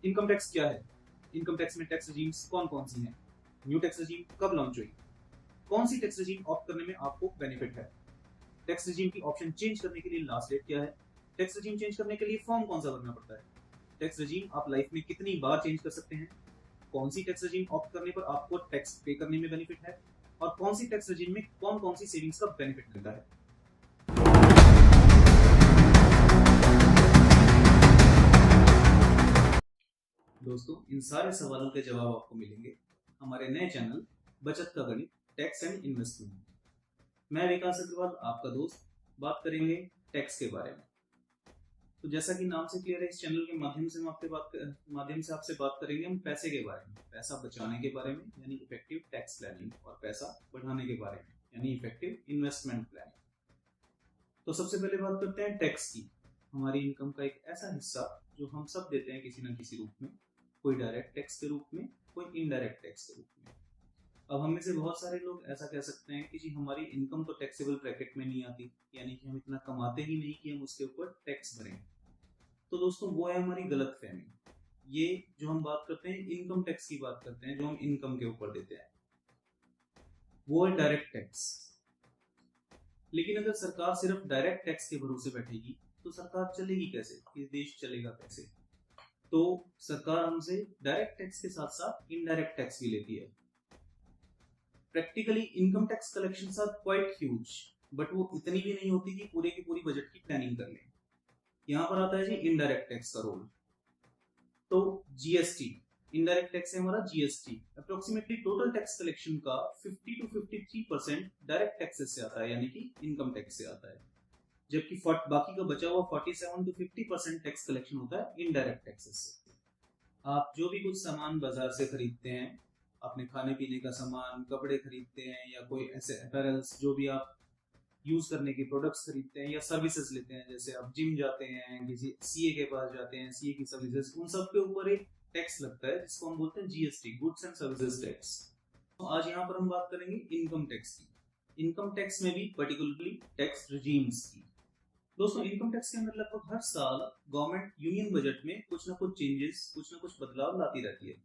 Income tax क्या है? Income tax में टैक्स रेजिम्स कौन कौन सी हैं? न्यू टैक्स रेजिम कब लॉन्च हुई? कौन सी टैक्स रेजिम ऑप्ट करने में आपको बेनिफिट है? टैक्स रेजिम की ऑप्शन चेंज करने के लिए लास्ट डेट क्या है? टैक्स रेजिम चेंज करने के लिए फॉर्म कौन सा भरना पड़ता है? टैक्स रेजिम आप लाइफ में कितनी बार चेंज कर सकते हैं? कौन सी टैक्स रेजिम ऑप्ट करने पर आपको टैक्स पे करने में बेनिफिट है? और कौन सी टैक्स रेजिम में कौन कौन सी सेविंग्स का बेनिफिट मिलता है? दोस्तों, इन सारे सवालों के जवाब आपको मिलेंगे हमारे नए चैनल बचत का गणित टैक्स एंड इन्वेस्टमेंट। मैं विकास अग्रवाल, आपका दोस्त, बात करेंगे टैक्स के बारे में। तो जैसा कि नाम से क्लियर है, इस चैनल के माध्यम से आपसे बात करेंगे हम पैसे के बारे में, पैसा बचाने के बारे में यानी इफेक्टिव टैक्स प्लानिंग, और पैसा बढ़ाने के बारे में यानी इफेक्टिव इन्वेस्टमेंट प्लानिंग। तो सबसे पहले बात करते हैं टैक्स की। हमारी इनकम का एक ऐसा हिस्सा जो हम सब देते हैं किसी न किसी रूप में, कोई डायरेक्ट टैक्स के रूप में, कोई इनडायरेक्ट टैक्स के रूप में। अब हम में से बहुत सारे लोग ऐसा कह सकते हैं कि जी हमारी इनकम तो टैक्सेबल ब्रैकेट में नहीं आती, यानी कि हम इतना कमाते ही नहीं कि हम उसके ऊपर टैक्स भरें। तो दोस्तों, वो है हमारी गलतफहमी। ये जो हम बात करते हैं इनकम टैक्स की बात करते हैं, जो हम इनकम के ऊपर देते हैं, वो है डायरेक्ट टैक्स। लेकिन अगर सरकार सिर्फ डायरेक्ट टैक्स के भरोसे बैठेगी तो सरकार चलेगी कैसे? ये देश चलेगा कैसे? तो सरकार हमसे डायरेक्ट टैक्स के साथ साथ इनडायरेक्ट टैक्स भी लेती है। Practically income tax collections are quite huge, but वो इतनी भी नहीं होती कि पूरे की पूरी बजट की प्लानिंग कर लें। यहाँ पर आता है जी इनडायरेक्ट टैक्स का रोल। तो जीएसटी, इनडायरेक्ट टैक्स है हमारा GST. Approximately total tax collection का 50 to 53% डायरेक्ट टैक्सेस से आता है, यानी कि इनकम टैक्स से आता है, जबकि बाकी का बचा हुआ 47 to 50% टैक्स कलेक्शन होता है इनडायरेक्ट टैक्सेस से। आप जो भी कुछ सामान बाजार से खरीदते हैं, अपने खाने पीने का सामान, कपड़े खरीदते हैं, या कोई ऐसे अपैरल्स जो भी आप यूज करने के प्रोडक्ट्स खरीदते हैं या सर्विसेज लेते हैं, जैसे आप जिम जाते हैं, किसी सीए के पास जाते हैं, सीए की सर्विसेज, उन सब के ऊपर एक टैक्स लगता है जिसको हम बोलते हैं GST, goods and services tax. तो आज यहाँ पर हम बात करेंगे इनकम टैक्स की। इनकम टैक्स में भी पर्टिकुलरली टैक्स रेजिम्स की। दोस्तों, इनकम टैक्स के अंदर लगभग हर साल गवर्नमेंट यूनियन बजट में कुछ ना कुछ चेंजेस, कुछ ना कुछ बदलाव लाती रहती है।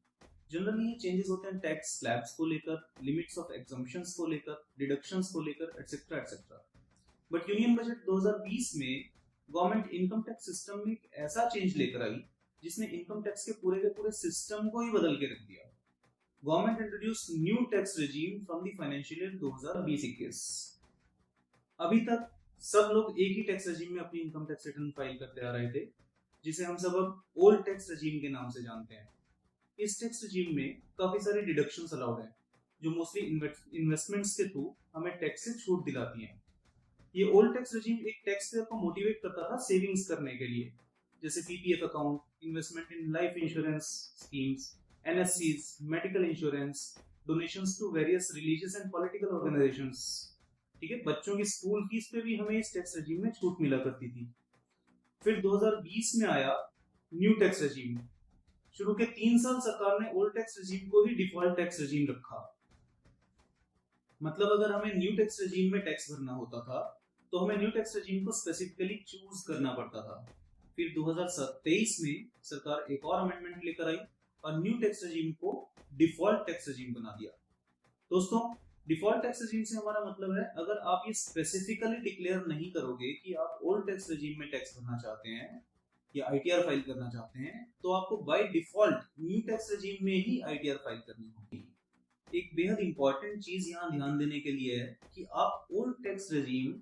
जनरली ये चेंजेस होते हैं टैक्स स्लैब्स को लेकर, लिमिट्स ऑफ एग्जम्पशंस को लेकर, डिडक्शंस को लेकर, etcetera etcetera. But union budget 2020 में गवर्नमेंट इनकम टैक्स सिस्टम में एक ऐसा चेंज लेकर आई जिसने इनकम टैक्स के पूरे सिस्टम को ही बदल के रख दिया। Government introduce new tax regime from the financial year 2020-21। अभी तक सब लोग एक ही टैक्स रेजिम में अपनी इनकम टैक्स रिटर्न फाइल करते आ रहे थे, जिसे हम सब अब ओल्ड टैक्स रेजिम के नाम से जानते हैं। इस टैक्स रेजिम में काफी सारी डिडक्शंस अलाउड हैं, जो मोस्टली इन्वेस्टमेंट्स के थ्रू हमें टैक्स से छूट दिलाती हैं। ये ओल्ड टैक्स रेजिम एक टैक्स पेयर को मोटिवेट करता था सेविंग्स करने के लिए, जैसे PPF account, investment in life insurance schemes, NSCs, medical insurance, donations to various religious and political organisations. ठीक है, बच्चों की स्कूल फीस पे भी हमें इस टैक्स रेजिम में छूट मिला करती थी। फिर 2020 में आया न्यू टैक्स रेजिम। शुरू के 3 साल सरकार ने ओल्ड टैक्स रेजिम को ही डिफॉल्ट टैक्स रेजिम रखा। मतलब अगर हमें न्यू टैक्स रेजिम में टैक्स भरना होता था तो हमें न्यू टैक्स रेजिम को स्पेसिफिकली चूज करना पड़ता था। फिर 2023 में सरकार एक और अमेंडमेंट लेकर आई और न्यू टैक्स रेजिम को डिफॉल्ट टैक्स रेजिम बना दिया। दोस्तों, डिफॉल्ट टैक्स रेजिम से हमारा मतलब है, अगर आप ये स्पेसिफिकली डिक्लेयर नहीं करोगे कि आप ओल्ड टैक्स रेजिम में टैक्स भरना चाहते हैं या आईटीआर फाइल करना चाहते हैं, तो आपको by default new tax regime में ही आईटीआर फाइल करनी होगी। एक बेहद इंपॉर्टेंट चीज यहाँ ध्यान देने के लिए है कि आप ओल्ड टैक्स रेजिम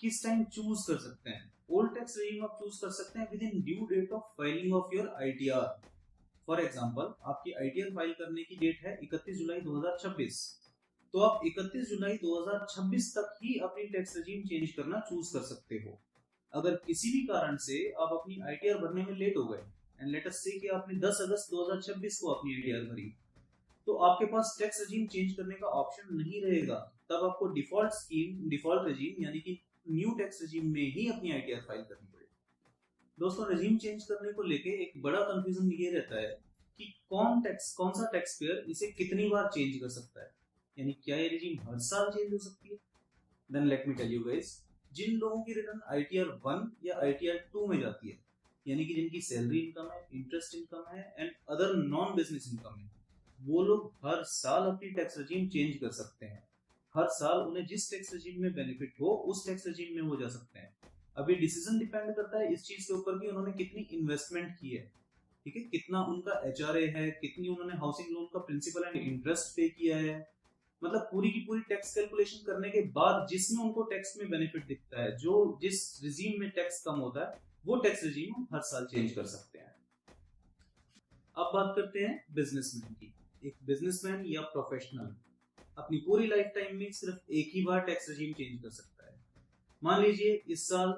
किस टाइम चूज कर सकते हैं। ओल्ड टैक्स रेजिम आप चूज कर सकते हैं within due date of filing of your ITR. For example, आपकी आईटीआर फाइल करने की डेट है 31 जुलाई 2026, तो आप 31 जुलाई 2026 तक ही अपनी टैक्स रेजिम चेंज करना चूज कर सकते हो। अगर किसी भी कारण से आप अपनी आईटीआर भरने में लेट हो गए, एंड लेट अस से कि आपने 10 अगस्त 2026 को अपनी आईटीआर भरी, तो आपके पास टैक्स रेजिम चेंज करने का ऑप्शन नहीं रहेगा। तब आपको डिफॉल्ट रेजिम यानी कि न्यू टैक्स रेजिम में ही अपनी आईटीआर फाइल करनी पड़ेगी। दोस्तों, रेजिम चेंज करने को लेके एक बड़ा कंफ्यूजन ये रहता है कि कौन सा टैक्स पेयर इसे कितनी बार चेंज कर सकता है, यानी क्या ये रेजिम हर साल चेंज हो सकती है? Then let me tell you guys, जिन लोगों की रिटर्न आईटीआर 1 या आईटीआर 2 में जाती है, यानी कि जिनकी सैलरी इनकम है, इंटरेस्ट इनकम है and other non business income है, वो लोग हर साल अपनी टैक्स रेजिम चेंज कर सकते हैं। हर साल उन्हें जिस टैक्स रेजिम में बेनिफिट हो उस टैक्स रेजिम में वो जा सकते हैं। अभी डिसीजन डिपेंड करता है इस चीज के ऊपर कि उन्होंने कितनी इन्वेस्टमेंट की है, ठीक है, कितना उनका एचआरए है, कितनी उन्होंने हाउसिंग लोन का प्रिंसिपल एंड इंटरेस्ट पे किया है। मतलब पूरी की पूरी टैक्स कैलकुलेशन करने के बाद जिसमें उनको टैक्स में बेनिफिट दिखता है, जो जिस रिजीम में टैक्स कम होता है, वो टैक्स रिजीम हम हर साल चेंज कर सकते हैं। अब बात करते हैं बिजनेसमैन की। एक बिजनेसमैन या प्रोफेशनल अपनी पूरी लाइफ टाइम में सिर्फ एक ही बार टैक्स रिजीम चेंज कर सकता है। मान लीजिए इस साल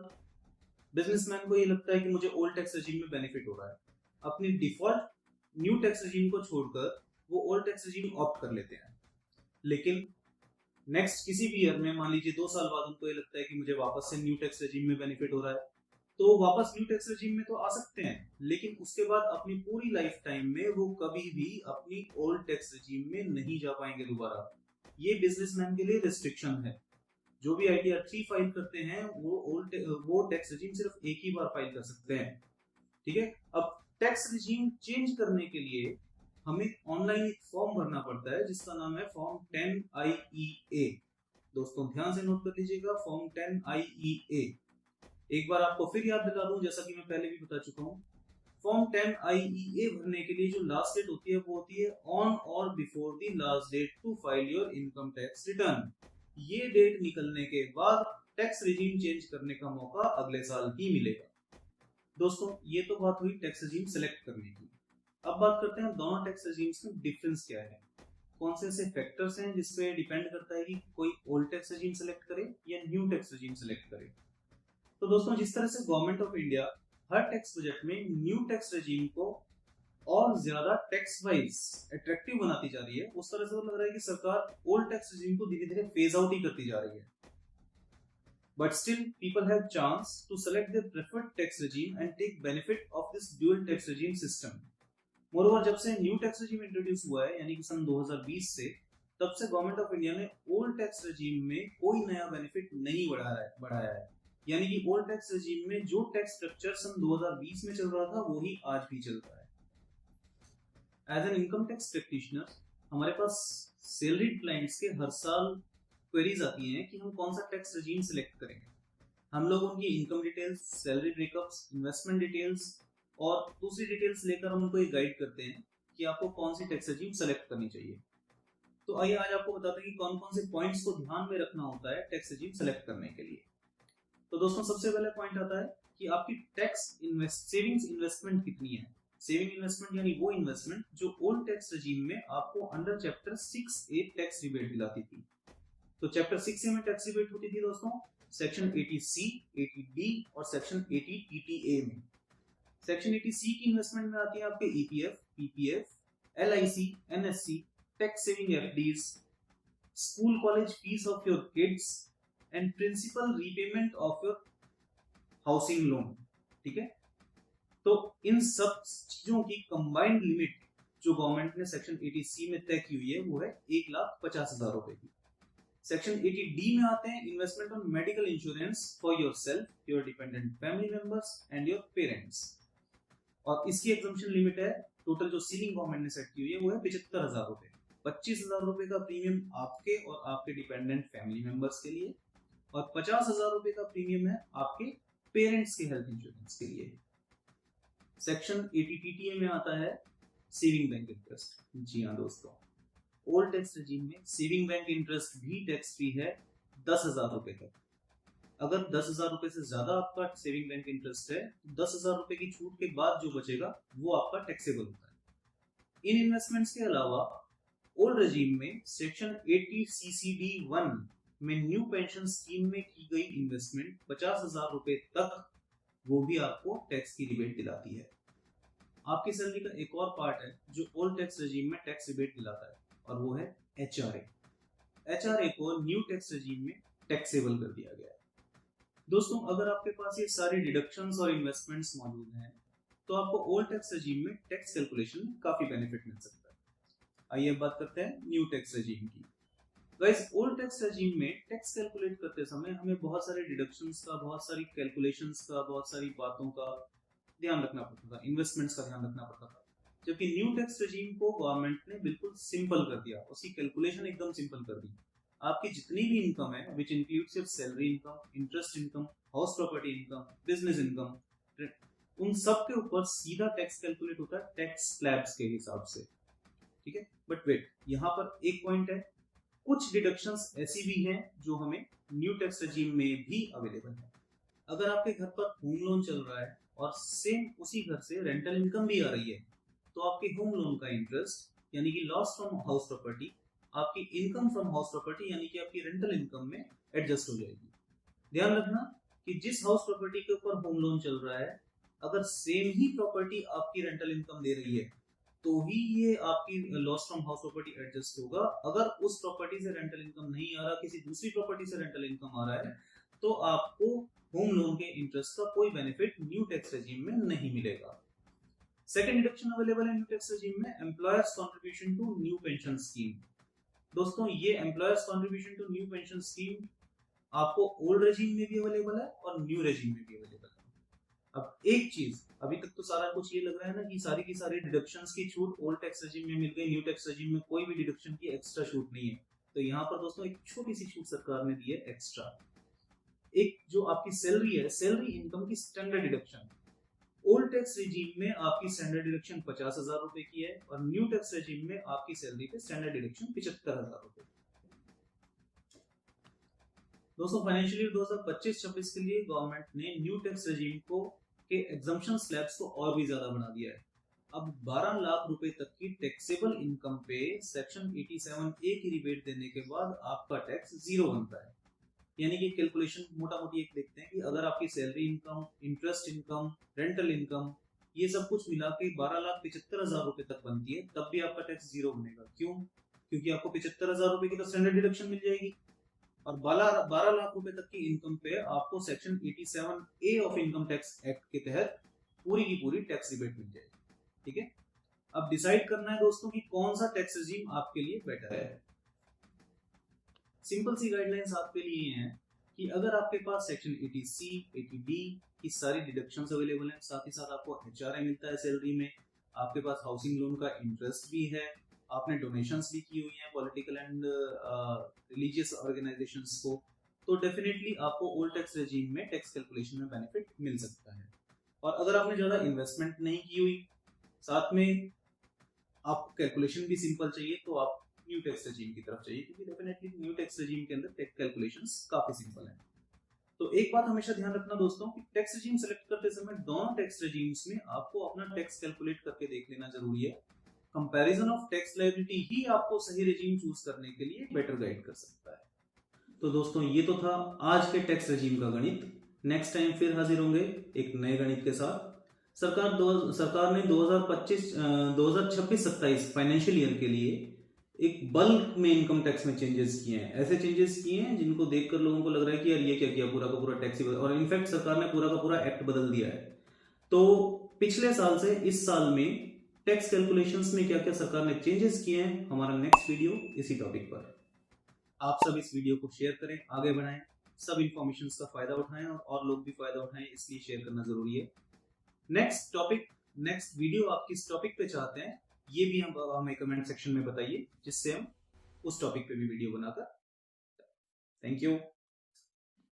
बिजनेसमैन को ये लगता है कि मुझे ओल्ड टैक्स रिजीम में बेनिफिट हो रहा है, अपनी डिफॉल्ट न्यू टैक्स रिजीम को छोड़कर वो ओल्ड टैक्स रिजीम ऑप्ट कर लेते हैं। लेकिन नेक्स्ट किसी भी ईयर में मान लीजिए 2 साल बाद उनको ये लगता है कि मुझे वापस से न्यू टैक्स रेजिम में बेनिफिट हो रहा है, तो वापस न्यू टैक्स रेजिम में तो आ सकते हैं, लेकिन उसके बाद अपनी पूरी लाइफ टाइम में वो कभी भी अपनी ओल्ड टैक्स रेजिम में नहीं जा पाएंगे दोबारा। ये बिजनेसमैन के लिए रिस्ट्रिक्शन है। जो भी आईटीआर 3 फाइल करते हैं वो टैक्स रेजिम सिर्फ एक ही बार फाइल कर सकते हैं, ठीक है। अब टैक्स रेजिम चेंज करने के लिए हमें ऑनलाइन एक फॉर्म भरना पड़ता है जिसका नाम है फॉर्म 10IEA। दोस्तों ध्यान से नोट कर लीजिएगा, फॉर्म 10IEA। एक बार आपको फिर याद दिला दूं, जैसा कि मैं पहले भी बता चुका हूं, फॉर्म 10IEA भरने के लिए जो लास्ट डेट होती है वो होती है ऑन और before the last date to file your income tax return. ये डेट निकलने के बाद टैक्स रिजीम चेंज करने का मौका अगले साल ही मिलेगा। दोस्तों ये तो बात हुई टैक्स रिजीम सेलेक्ट करने की। अब बात करते हैं दोनों टैक्स रेजिम्स में डिफरेंस क्या है, कौन से ऐसे फैक्टर्स हैं जिसपे डिपेंड करता है कि कोई ओल्ड टैक्स रेजिम सेलेक्ट करे या न्यू टैक्स रेजिम सेलेक्ट करे। तो दोस्तों जिस तरह से government of India her tax budget में न्यू टैक्स रेजिम को और ज्यादा टैक्स वाइज अट्रैक्टिव बनाती जा रही है, उस तरह से तो लग रहा है कि सरकार ओल्ड टैक्स रेजिम को धीरे धीरे फेज आउट ही करती जा रही है। But still, people have chance to select their preferred tax regime and take benefit of this dual tax regime system. Moreover जब से न्यू टैक्स रेजिम इंट्रोड्यूस हुआ है यानी कि सन 2020 से, तब से गवर्नमेंट ऑफ इंडिया ने ओल्ड टैक्स रेजिम में कोई नया बेनिफिट नहीं बढ़ाया है। यानी कि ओल्ड टैक्स रेजिम में जो टैक्स स्ट्रक्चर सन 2020 में चल रहा था वही आज भी चल रहा है। As an income tax practitioner हमारे पास सैलरीड क्लाइंट्स के हर साल क्वेरीज आती हैं कि हम कौन सा टैक्स रेजिम सिलेक्ट करेंगे। हम लोग उनकी income details, salary breakups, investment details और दूसरी डिटेल्स लेकर हम उनको एक गाइड करते हैं कि आपको कौन सी टैक्स रेजिम सेलेक्ट करनी चाहिए। तो आइए आज आपको बताते हैं कि कौन कौन से पॉइंट्स को ध्यान में रखना होता है टैक्स रेजिम सेलेक्ट करने के लिए। तो दोस्तों सबसे पहले पॉइंट आता है कि आपकी टैक्स सेविंग्स इन्वेस्टमेंट कितनी है। सेविंग इन्वेस्टमेंट यानी वो इन्वेस्टमेंट जो ओल्ड टैक्स रेजिम में आपको under chapter 6A tax rebate दिलाती थी। तो चैप्टर 6A में टैक्स रिबेट होती थी दोस्तों सेक्शन 80C, 80D और सेक्शन 80TTA में। सेक्शन 80C की इन्वेस्टमेंट में आती है आपके EPF, PPF, LIC, NSC, tax saving FDs, school college fees of your kids and principal repayment of your housing loan, ठीक है। तो इन सब चीजों की कंबाइंड लिमिट जो गवर्नमेंट ने सेक्शन 80C में तय की हुई है वो है 1,50,000 रुपए की। सेक्शन 80D में आते हैं investment on medical insurance for yourself, your dependent family members and your parents, और इसकी एग्जम्पशन लिमिट है, टोटल जो सीलिंग गवर्नमेंट ने सेट की हुई है वो है 75,000 रुपए। 25,000 रुपए का प्रीमियम आपके और आपके डिपेंडेंट फैमिली मेंबर्स के लिए और 50,000 रुपए का प्रीमियम है आपके पेरेंट्स के हेल्थ इंश्योरेंस के लिए। सेक्शन 80TTA में आता है सेविंग बैंक इंटरेस्ट। जी हाँ दोस्तों, ओल्ड टैक्स रेजिम में सेविंग बैंक इंटरेस्ट भी टैक्स फ्री है 10,000 रुपए तक। अगर 10,000 रुपए से ज्यादा आपका सेविंग बैंक इंटरेस्ट है तो 10,000 रुपए की छूट के बाद जो बचेगा वो आपका टैक्सेबल होता है। इन इन्वेस्टमेंट्स के अलावा ओल्ड रेजिम में सेक्शन 80CCD1 में न्यू पेंशन स्कीम में की गई इन्वेस्टमेंट 50,000 रुपए तक, वो भी आपको टैक्स की रिबेट दिलाती है। आपकी सैलरी का एक और पार्ट है जो ओल्ड टैक्स रेजिम में टैक्स रिबेट दिलाता है और वो है HRA। HRA को न्यू टैक्स रेजिम में टैक्सेबल कर दिया गया है। दोस्तों अगर आपके पास ये सारी डिडक्शंस और इन्वेस्टमेंट्स मौजूद हैं तो आपको ओल्ड टैक्स रेजिम में टैक्स कैलकुलेशन में काफी बेनिफिट मिल सकता है। आइए बात करते हैं न्यू टैक्स रेजिम की। गाइस ओल्ड टैक्स रेजिम में टैक्स कैलकुलेट करते समय हमें बहुत सारे डिडक्शंस का, बहुत सारी कैलकुलेशंस का, बहुत सारी बातों का ध्यान रखना पड़ता था, इन्वेस्टमेंट्स का ध्यान रखना पड़ता था। जबकि न्यू टैक्स रेजीम को गवर्नमेंट ने बिल्कुल सिंपल कर दिया, उसकी कैलकुलेशन एकदम सिंपल कर दी। आपकी जितनी भी इनकम है, which includes your salary income, interest income, house property income, business income, उन सब के ऊपर सीधा टैक्स कैलकुलेट होता है टैक्स स्लैब्स के हिसाब से, ठीक है। बट वेट, यहाँ पर एक पॉइंट है, कुछ डिडक्शंस ऐसी भी हैं जो हमें न्यू टैक्स रेजीम में भी अवेलेबल है। अगर आपके घर पर होम लोन चल रहा है और सेम उसी घर से रेंटल इनकम भी आ रही है, तो आपके होम लोन का इंटरेस्ट यानी कि लॉस फ्रॉम हाउस प्रॉपर्टी आपकी इनकम फ्रॉम हाउस प्रॉपर्टी यानी कि आपकी रेंटल इनकम में एडजस्ट हो जाएगी। ध्यान रखना कि जिस हाउस प्रॉपर्टी के ऊपर होम लोन चल रहा है, अगर सेम ही प्रॉपर्टी आपकी रेंटल इनकम दे रही है, तो ही ये आपकी loss from house property adjust होगा। अगर उस प्रॉपर्टी से रेंटल इनकम नहीं आ रहा, किसी दूसरी प्रॉपर्टी से रेंटल इनकम आ रहा है, तो आपको होम लोन के इंटरेस्ट का कोई बेनिफिट न्यू टैक्स रेजीम में नहीं मिलेगा। सेकंड डिडक्शन अवेलेबल है न्यू टैक्स रेजीम में, employer's contribution to new pension scheme. दोस्तों, ये employer's contribution to new pension scheme आपको ओल्ड रेजीम में भी अवेलेबल है और न्यू रेजीम में भी अवेलेबल है। अब एक चीज, अभी तक तो सारा कुछ ये लग रहा है ना कि सारी की सारी डिडक्शंस की छूट ओल्ड टैक्स रेजीम में मिल गई, न्यू टैक्स रेजीम में कोई भी डिडक्शन की एक्स्ट्रा छूट नहीं है। तो यहाँ पर दोस्तों एक छोटी सी छूट सरकार ने दी है एक्स्ट्रा। एक जो आपकी सैलरी है, सैलरी इनकम की standard deduction, old tax regime में आपकी स्टैंडर्ड डिडक्शन 50,000 रुपए की है और न्यू टैक्स रेजीम में आपकी सैलरी पे स्टैंडर्ड डिडक्शन 75,000 रुपए। दोस्तों, फाइनेंशियल ईयर 2025-26 के लिए गवर्नमेंट ने न्यू टैक्स रेजीम को के एग्जम्पशन स्लैब्स को और भी ज्यादा बढ़ा दिया है। अब 12 लाख रुपए तक की टैक्सेबल इनकम पे सेक्शन 87A की रिबेट देने के बाद आपका टैक्स जीरो बनता है। यानी कि कैलकुलेशन मोटा मोटी एक देखते हैं कि अगर आपकी salary income, interest income, rental income ये सब कुछ मिला के 12,75,000 रुपए तक बनती है, तब भी आपका टैक्स जीरो बनेगा। क्यों? क्योंकि आपको 75,000 रुपए की तो स्टैंडर्ड डिडक्शन मिल जाएगी और 12 लाख रुपए तक की इनकम पे आपको section 87A of income tax act के तहत पूरी की पूरी टैक्स रिबेट मिल जाएगी, ठीक है। अब डिसाइड करना है दोस्तों कि कौन सा टैक्स रेजीम आपके लिए बेटर है। सिंपल सी गाइडलाइंस आपके लिए हैं कि अगर आपके पास सेक्शन 80C, 80D की सारी डिडक्शंस अवेलेबल हैं, साथ ही साथ आपको HRA मिलता है सैलरी में, आपके पास हाउसिंग लोन का इंटरेस्ट भी है, आपने डोनेशंस भी की हुई हैं पॉलिटिकल एंड रिलीजियस ऑर्गेनाइजेशंस को, तो डेफिनेटली आपको ओल्ड टैक्स रेजीम में टैक्स कैलकुलेशन में बेनिफिट मिल सकता है। और अगर आपने ज्यादा इन्वेस्टमेंट नहीं की हुई, साथ में आपको कैलकुलेशन भी सिंपल चाहिए, तो आप न्यू टैक्स रेजीम की तरफ चाहिए, क्योंकि डेफिनेटली न्यू टैक्स रेजीम के अंदर टैक्स कैलकुलेशंस काफी सिंपल हैं। तो एक बात हमेशा ध्यान रखना दोस्तों कि टैक्स रेजीम सेलेक्ट करते समय दोनों टैक्स रेजीम्स में आपको अपना टैक्स कैलकुलेट करके देख लेना जरूरी है। कंपैरिजन ऑफ टैक्स लायबिलिटी ही आपको सही रेजीम चूज करने के लिए बेटर गाइड कर सकता है। तो दोस्तों, ये तो था आज के टैक्स रेजीम का गणित। नेक्स्ट टाइम फिर हाजिर होंगे एक नए गणित के साथ। सरकार ने 2026-27 फाइनेंशियल ईयर के लिए एक बल्क में इनकम टैक्स में चेंजेस किए हैं। ऐसे चेंजेस किए हैं जिनको देखकर लोगों को लग रहा है कि यार ये क्या किया, पूरा का पूरा टैक्स, और इनफैक्ट सरकार ने पूरा का पूरा एक्ट बदल दिया है। तो पिछले साल से इस साल में टैक्स कैलकुलेशंस में क्या क्या सरकार ने चेंजेस किए हैं, हमारा नेक्स्ट वीडियो इसी टॉपिक पर। आप सब इस वीडियो को शेयर करें, आगे बढ़ाएं, सब इंफॉर्मेशन का फायदा उठाएं और लोग भी फायदा उठाएं, इसलिए शेयर करना जरूरी है। नेक्स्ट टॉपिक, नेक्स्ट वीडियो आप किस टॉपिक पे चाहते हैं, ये भी हमें कमेंट सेक्शन में बताइए, जिससे हम उस टॉपिक पे भी वीडियो बनाकर। Thank you.